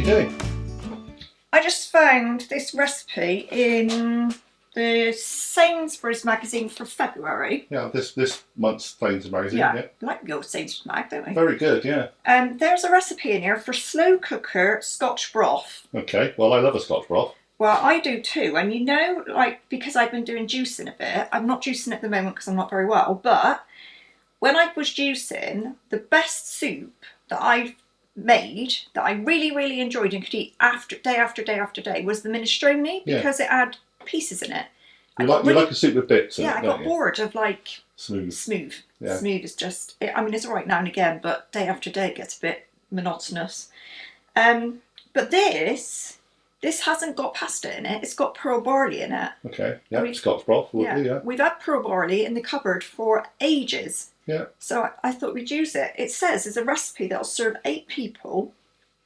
you doing? I just found this recipe in the Sainsbury's magazine for February. Yeah, this month's Sainsbury's magazine. Yeah, like the old Sainsbury's mag, don't we? Very good, yeah. There's a recipe in here for slow cooker Scotch broth. Okay, well I love a Scotch broth. Well, I do too, and you know, like, because I've been doing juicing a bit, I'm not juicing at the moment because I'm not very well, but when I was juicing, the best soup that I've made, that I really, really enjoyed and could eat day after day was the minestrone, because it had pieces in it. You like a soup with bits in it, I got bored of like smooth. Yeah. Smooth is just, I mean, it's all right now and again, but day after day it gets a bit monotonous. But this hasn't got pasta in it, it's got pearl barley in it. Okay, yeah, Scotch broth, lovely, yeah. We've had pearl barley in the cupboard for ages. Yeah. So I thought we'd use it. It says it's a recipe that'll serve 8 people.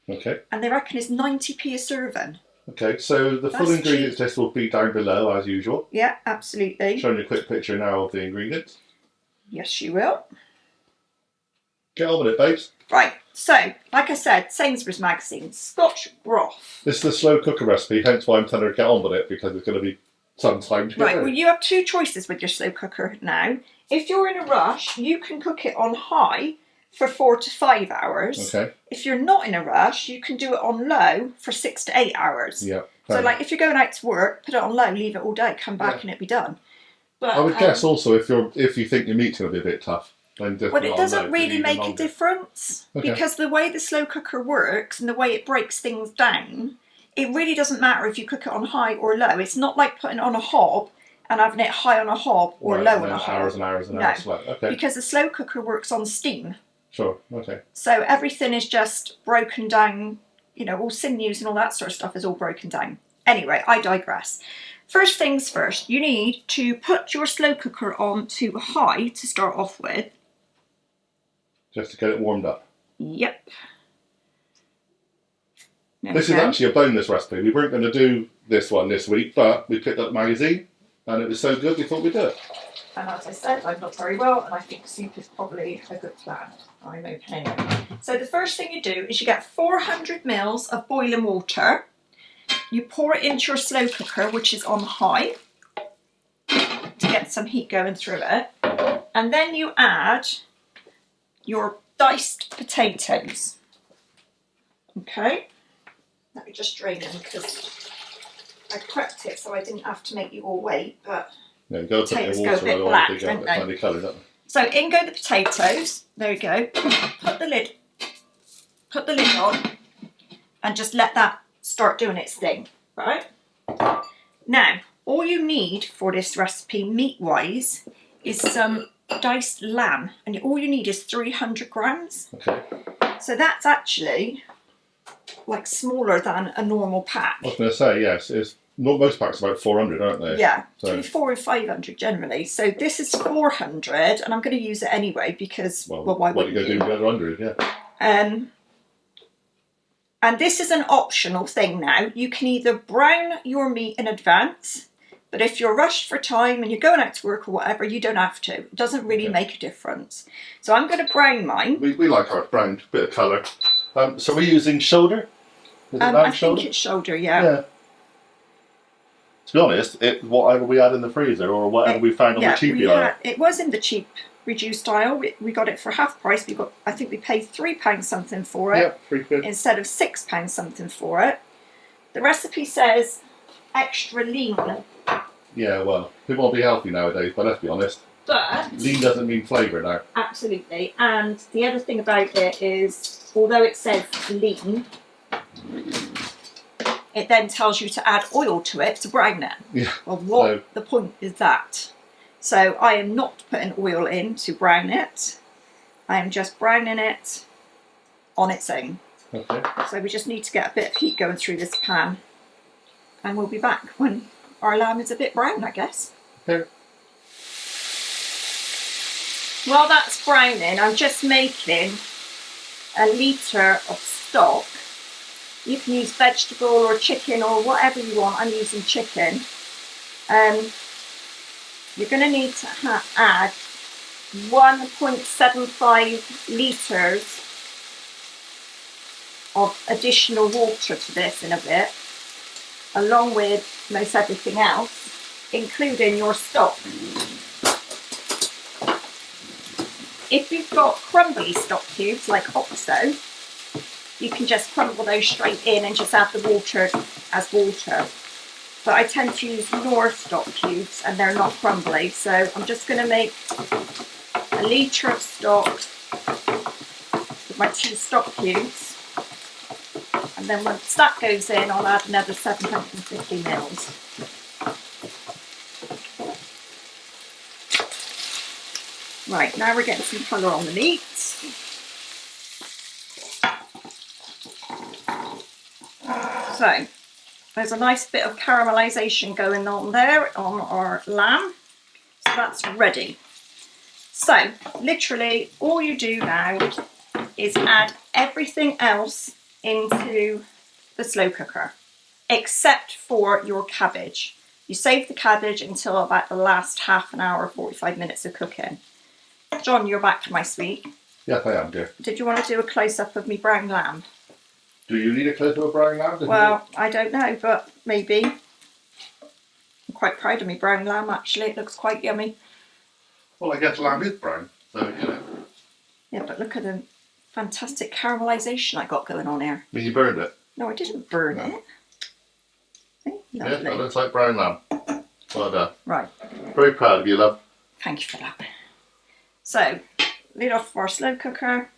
Okay. And they reckon it's 90p a serving. Okay, so the full ingredients list will be down below as usual. Yeah, absolutely. Showing you a quick picture now of the ingredients. Yes, you will. Get on with it, babes. Right, so, like I said, Sainsbury's magazine, Scotch broth. This is the slow cooker recipe, hence why I'm telling her to get on with it, because it's going to be some time to get Right, well, you have 2 choices with your slow cooker now. If you're in a rush, you can cook it on high for 4 to 5 hours. Okay. If you're not in a rush, you can do it on low for 6 to 8 hours. Yeah. So, like, if you're going out to work, put it on low, leave it all day, come back and it'll be done. But I would guess also if you think your meat's going to be a bit tough, then just well, it doesn't really make a difference because the way the slow cooker works and the way it breaks things down, it really doesn't matter if you cook it on high or low. It's not like putting it on a hob and having it high on a hob or low on a hob. Hours and hours and hours. Okay. Because the slow cooker works on steam. Sure. Okay. So everything is just broken down. You know, all sinews and all that sort of stuff is all broken down. Anyway, I digress. First things first, you need to put your slow cooker on to high to start off with. Just to get it warmed up. Yep. This is actually a bonus recipe. We weren't going to do this one this week, but we picked up the magazine and it was so good we thought we'd do it. And as I said, I'm not very well and I think soup is probably a good plan. I'm okay anyway. So the first thing you do is you get 400 ml of boiling water. You pour it into your slow cooker, which is on high, to get some heat going through it. And then you add your diced potatoes. Okay, let me just drain them because I prepped it so I didn't have to make you all wait, but potatoes go a bit black, don't they? So in go the potatoes, there we go. Put the lid on and just let that start doing its thing, right? Now, all you need for this recipe meat-wise is some diced lamb, and all you need is 300 grams. Okay. So that's actually like smaller than a normal pack. I was going to say, yes, most packs are about 400, aren't they? Yeah, between 400 and 500 generally. So this is 400, and I'm going to use it anyway because, why wouldn't you? What are you going to do with the other 100, yeah. And this is an optional thing now. You can either brown your meat in advance, but if you're rushed for time and you're going out to work or whatever, you don't have to. It doesn't really make a difference. So I'm going to brown mine. We like our brown, bit of colour. So we're using shoulder? Is it lamb shoulder? I think it's shoulder, yeah. To be honest, whatever we had in the freezer or whatever we found on the cheapy aisle. It was in the cheap reduced aisle. We got it for half price. I think we paid £3 something for it. Yeah, £3 instead of £6 something for it. The recipe says extra lean. Yeah, well, people want to be healthy nowadays, but let's be honest. But lean doesn't mean flavour now. Absolutely. And the other thing about it is, although it says lean, it then tells you to add oil to it to brown it. Yeah. Well, the point is that? So I am not putting oil in to brown it. I am just browning it on its own. Okay. So we just need to get a bit of heat going through this pan. And we'll be back when our lamb is a bit brown, I guess. Okay. While that's browning, I'm just making a litre of stock. You can use vegetable or chicken or whatever you want. I'm using chicken. You're going to need to add 1.75 litres of additional water to this in a bit, along with most everything else, including your stock. If you've got crumbly stock cubes like OXO, you can just crumble those straight in and just add the water as water. But I tend to use Knorr stock cubes and they're not crumbly, so I'm just going to make a litre of stock with my 2 stock cubes, and then once that goes in I'll add another 750 mils. Right, now we're getting some colour on the meat. So, there's a nice bit of caramelisation going on there on our lamb. So that's ready. So, literally, all you do now is add everything else into the slow cooker, except for your cabbage. You save the cabbage until about the last half an hour, 45 minutes of cooking. John, you're back, my sweet. Yes, I am, dear. Did you want to do a close-up of me brown lamb? Do you need a close of a brown lamb? Well, I don't know, but maybe. I'm quite proud of me brown lamb, actually. It looks quite yummy. Well, I guess lamb is brown, so, you know. Yeah, but look at the fantastic caramelisation I got going on here. I mean, you burned it. No, I didn't burn it. See? Yeah, Lovely. that looks like brown lamb. Well done. Right. Very proud of you, love. Thank you for that. So, lid off our slow cooker.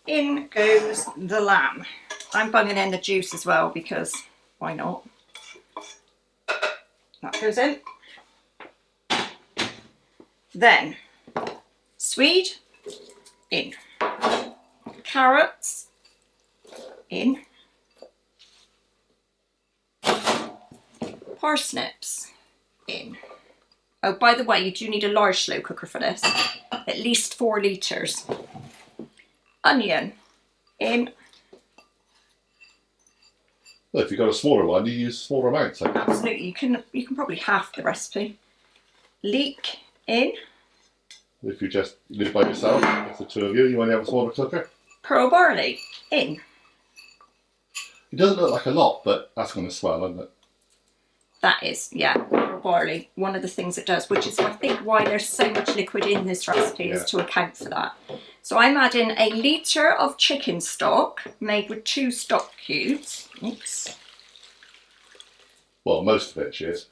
In goes the lamb. I'm bunging in the juice as well because why not? That goes in. Then, swede in. Carrots in. Parsnips in. Oh, by the way, you do need a large slow cooker for this. At least 4 litres. Onion in. Well, if you've got a smaller one, you use smaller amounts. I guess. Absolutely, you can probably half the recipe. Leek in. If you just live by yourself, it's the 2 of you, you only have a smaller cooker. Pearl barley in. It doesn't look like a lot, but that's going to swell, isn't it? That is, yeah, pearl barley. One of the things it does, which is I think why there's so much liquid in this recipe, is to account for that. So I'm adding a litre of chicken stock made with 2 stock cubes. Oops. Well, most of it, she is.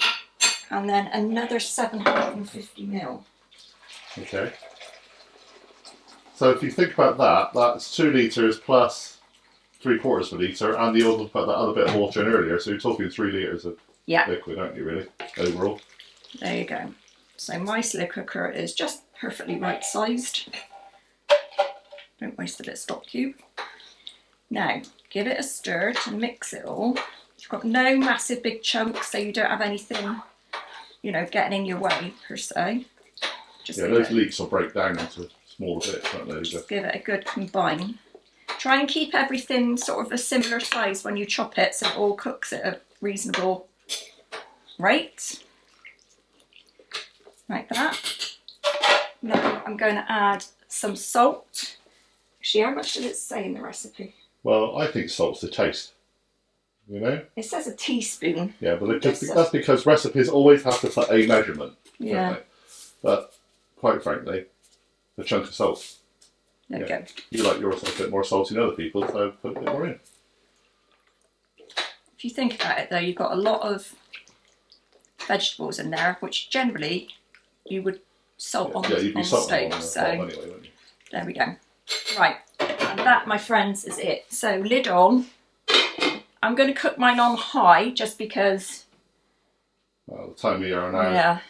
And then another 750 ml. Okay. So if you think about that, that's 2 litres plus 3/4 of a litre, and the other put that other bit of water in earlier, so you're talking 3 litres of liquid, aren't you, really, overall? There you go. So my slow cooker is just perfectly right sized. Don't waste a bit of stock cube. Now, give it a stir to mix it all. You've got no massive big chunks, so you don't have anything, you know, getting in your way, per se. Just those leeks will break down into smaller bits, won't they? Just give it a good combine. Try and keep everything sort of a similar size when you chop it, so it all cooks at a reasonable rate. Like that. Now I'm going to add some salt. Actually, how much does it say in the recipe? Well, I think salt's the taste. You know? It says a teaspoon. Yeah, but that's because recipes always have to put a measurement. Yeah. Don't they? But quite frankly, a chunk of salt. There we go. You like yours a bit more salty than other people, so put a bit more in. If you think about it though, you've got a lot of vegetables in there, which generally you would salt on the stove. So anyway, wouldn't you? There we go. Right, and that, my friends, is it. So lid on. I'm going to cook mine on high just because. Well, the time we are now. Yeah.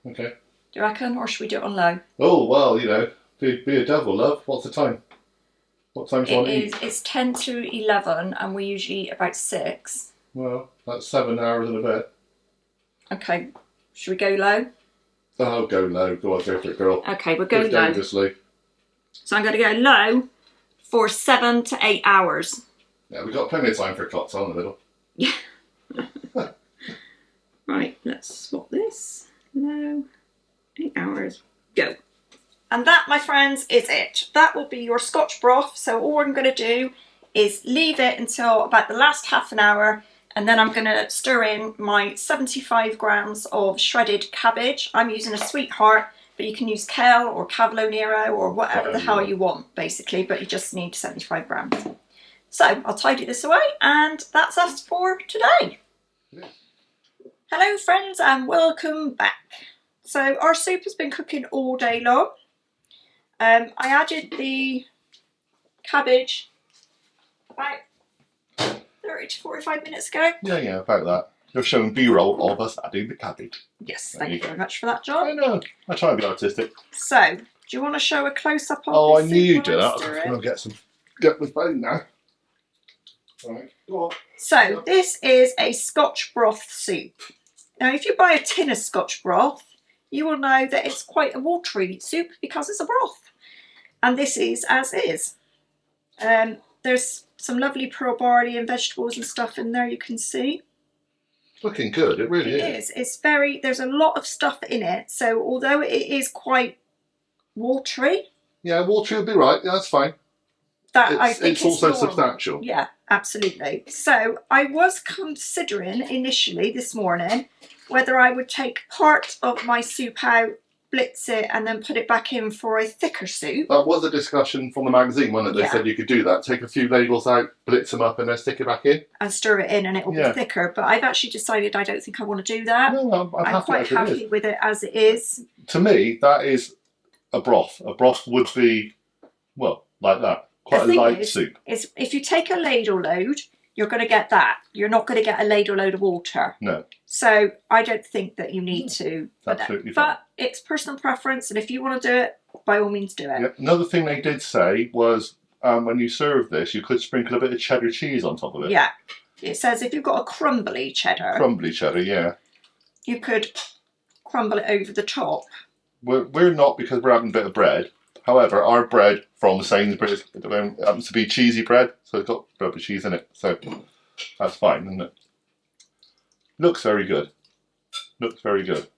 Okay. Do you reckon, or should we do it on low? Oh well, you know, be a devil, love. What's the time? What time do you want to eat? It's 10 to 11, and we usually eat about 6. Well, that's 7 hours and a bit. Okay, should we go low? Oh, go low. Go on, go for it, girl. Okay, we'll go low. Dangerously. So I'm going to go low for 7 to 8 hours. Yeah, we've got plenty of time for a cocktail in the middle. Yeah. Right, let's swap this. Low, 8 hours, go. And that, my friends, is it. That will be your Scotch broth. So all I'm going to do is leave it until about the last half an hour, and then I'm going to stir in my 75 grams of shredded cabbage. I'm using a sweetheart, but you can use kale or cavolo nero or whatever the hell you want, basically, but you just need 75 grams. So I'll tidy this away, and that's us for today. Yeah. Hello friends, and welcome back. So our soup has been cooking all day long. I added the cabbage about 30 to 45 minutes ago. Yeah, about that. You're showing B-roll of us adding the cabbage. Yes, thank you very much for that, John. I know. I try and be artistic. So, do you want to show a close-up of Oh, I this knew soup you'd do that. I I'm going to get my phone now. Right, go on. So, this is a Scotch broth soup. Now, if you buy a tin of Scotch broth, you will know that it's quite a watery soup because it's a broth. And this is as is. There's some lovely pearl barley and vegetables and stuff in there, you can see. Looking good, it really is. It's very, there's a lot of stuff in it, so although it is quite watery. Yeah, watery would be right, yeah, that's fine. I think it's also normal. Substantial. Yeah, absolutely. So I was considering initially this morning whether I would take part of my soup out, blitz it, and then put it back in for a thicker soup. That was a discussion from the magazine, wasn't it? They said you could do that. Take a few labels out, blitz them up, and then stick it back in. And stir it in, and it will be thicker. But I've actually decided I don't think I want to do that. No, I'm quite happy with it as it is. To me, that is a broth. A broth would be, well, like that. Quite a light soup. If you take a ladle load, you're going to get that. You're not going to get a ladle load of water. No. So I don't think that you need to. Absolutely fine. But it's personal preference, and if you want to do it, by all means do it. Yep. Another thing they did say was when you serve this, you could sprinkle a bit of cheddar cheese on top of it. Yeah. It says if you've got a crumbly cheddar. Crumbly cheddar, yeah. You could crumble it over the top. We're not, because we're having a bit of bread. However, our bread from Sainsbury's happens to be cheesy bread, so it's got rubber cheese in it. So that's fine, isn't it? Looks very good. Looks very good.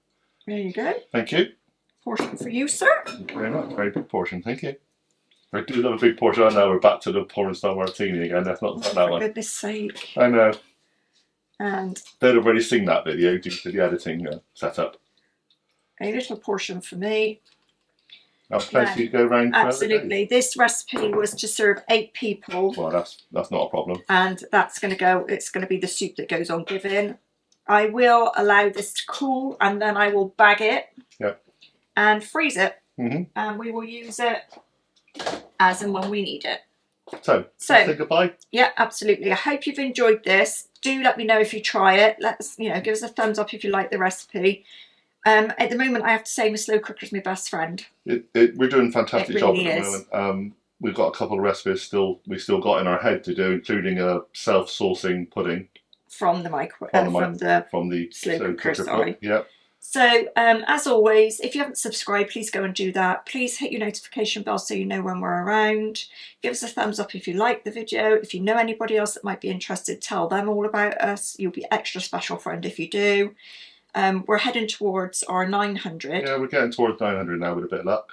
There you go. Thank you. Portion for you, sir. Thank you very much. Very big portion. Thank you. I do love a big portion. I know we're back to the porn-star martini again. That's not that one. For goodness sake. I know. And they'd already seen that video due to the editing setup. A little portion for me. Now, plenty to go around. Absolutely. This recipe was to serve 8 people. Well, that's not a problem. And that's going to go. It's going to be the soup that goes on giving. I will allow this to cool, and then I will bag it. Yep. And freeze it. Mm-hmm. And we will use it as and when we need it. So say goodbye. Yeah, absolutely. I hope you've enjoyed this. Do let me know if you try it. Let us, give us a thumbs up if you like the recipe. At the moment, I have to say, my slow cooker is my best friend. We're doing a fantastic job really at the moment. We've got a couple of recipes we still got in our head to do, including a self-saucing pudding from the slow cooker. Sorry. Yeah. So, as always, if you haven't subscribed, please go and do that. Please hit your notification bell so you know when we're around. Give us a thumbs up if you like the video. If you know anybody else that might be interested, tell them all about us. You'll be extra special friend if you do. We're heading towards our 900. Yeah, we're getting towards 900 now with a bit of luck.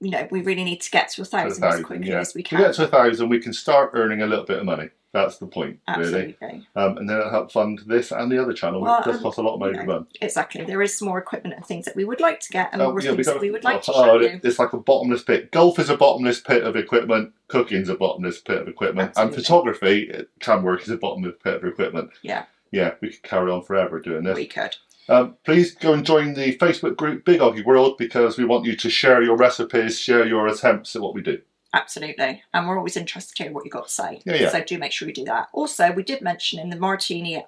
We really need to get to 1,000 as quickly as we can. If we get to 1,000, we can start earning a little bit of money. That's the point, Absolutely. Really. And then it'll help fund this and the other channel, which does cost a lot of money to run. Exactly. There is some more equipment and things that we would like to get, and more things that we would like to show you. It's like a bottomless pit. Golf is a bottomless pit of equipment. Cooking's a bottomless pit of equipment. Absolutely. And photography, cam work, is a bottomless pit of equipment. Yeah. Yeah, we could carry on forever doing this. We could. Please go and join the Facebook group Big OGGIE World, because we want you to share your recipes, share your attempts at what we do. Absolutely. And we're always interested to hear what you've got to say. Yeah. So do make sure you do that. Also, we did mention in the martini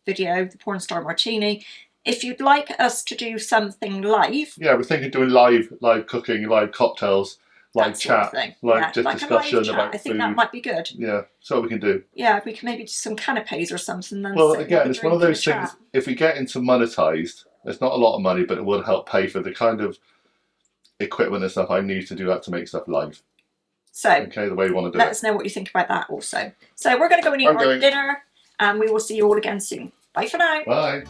video, the porn star martini, if you'd like us to do something live. Yeah, we're thinking of doing live cooking, live cocktails, live chat, discussion about I think food. that might be good. Yeah, so we can do. Yeah, we can maybe do some canapes or something. Then well, again, it's one of those things, if we get into monetized, it's not a lot of money, but it will help pay for the kind of equipment and stuff I need to do that to make stuff live. So, okay, the way you want to do it. Let us know what you think about that also. So we're going to go and eat our dinner, and we will see you all again soon. Bye for now. Bye.